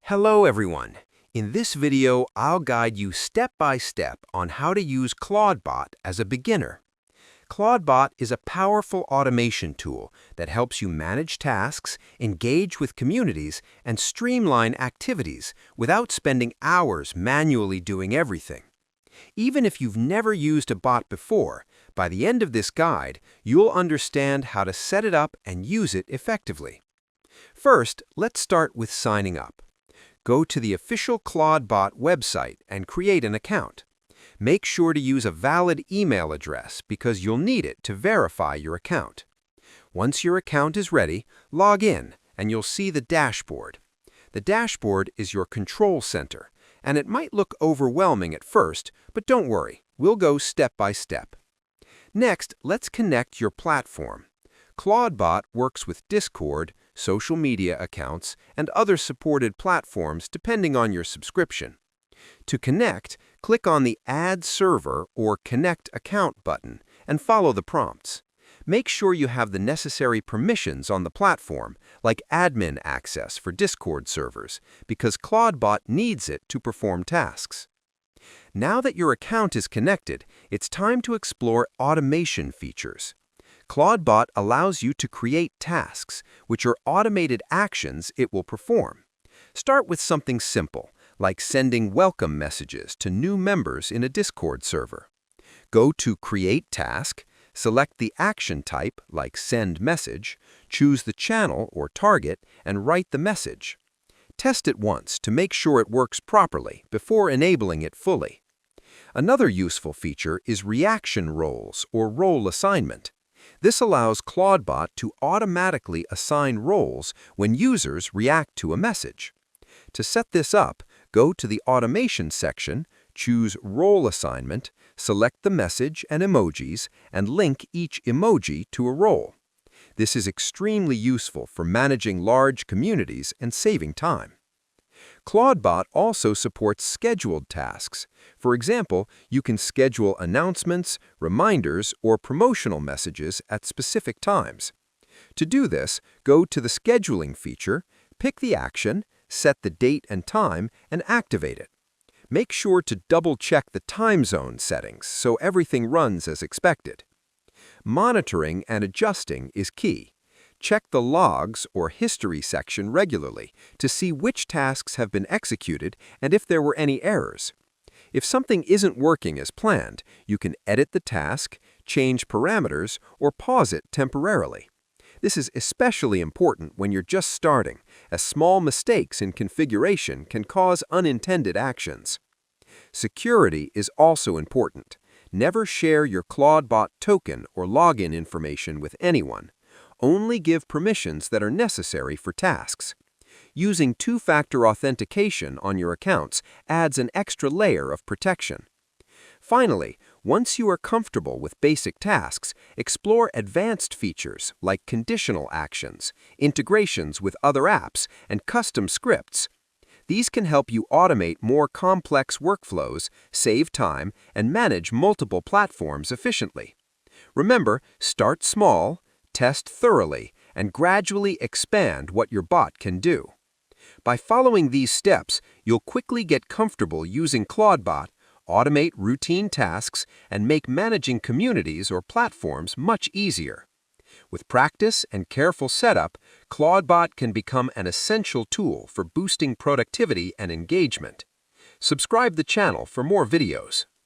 Hello everyone. In this video, I'll guide you step by step on how to use ClaudeBot as a beginner. ClaudeBot is a powerful automation tool that helps you manage tasks, engage with communities, and streamline activities without spending hours manually doing everything. Even if you've never used a bot before, by the end of this guide, you'll understand how to set it up and use it effectively. First, let's start with signing up. Go to the official ClaudeBot website and create an account. Make sure to use a valid email address because you'll need it to verify your account. Once your account is ready, log in and you'll see the dashboard. The dashboard is your control center, and it might look overwhelming at first, but don't worry, we'll go step by step. Next, let's connect your platform. ClaudeBot works with Discord, social media accounts, and other supported platforms depending on your subscription. To connect, click on the Add Server or Connect Account button and follow the prompts. Make sure you have the necessary permissions on the platform, like admin access for Discord servers, because ClaudeBot needs it to perform tasks. Now that your account is connected, it's time to explore automation features. ClaudeBot allows you to create tasks, which are automated actions it will perform. Start with something simple, like sending welcome messages to new members in a Discord server. Go to Create Task, select the action type, like Send Message, choose the channel or target, and write the message. Test it once to make sure it works properly before enabling it fully. Another useful feature is reaction roles or role assignment. This allows ClaudeBot to automatically assign roles when users react to a message. To set this up, go to the Automation section, choose Role Assignment, select the message and emojis, and link each emoji to a role. This is extremely useful for managing large communities and saving time. ClaudeBot also supports scheduled tasks. For example, you can schedule announcements, reminders, or promotional messages at specific times. To do this, go to the Scheduling feature, pick the action, set the date and time, and activate it. Make sure to double-check the time zone settings so everything runs as expected. Monitoring and adjusting is key. Check the Logs or History section regularly to see which tasks have been executed and if there were any errors. If something isn't working as planned, you can edit the task, change parameters, or pause it temporarily. This is especially important when you're just starting, as small mistakes in configuration can cause unintended actions. Security is also important. Never share your ClaudeBot token or login information with anyone. Only give permissions that are necessary for tasks. Using two-factor authentication on your accounts adds an extra layer of protection. Finally, once you are comfortable with basic tasks, explore advanced features like conditional actions, integrations with other apps, and custom scripts. These can help you automate more complex workflows, save time, and manage multiple platforms efficiently. Remember, start small, test thoroughly, and gradually expand what your bot can do. By following these steps, you'll quickly get comfortable using ClaudeBot, automate routine tasks, and make managing communities or platforms much easier. With practice and careful setup, ClaudeBot can become an essential tool for boosting productivity and engagement. Subscribe the channel for more videos.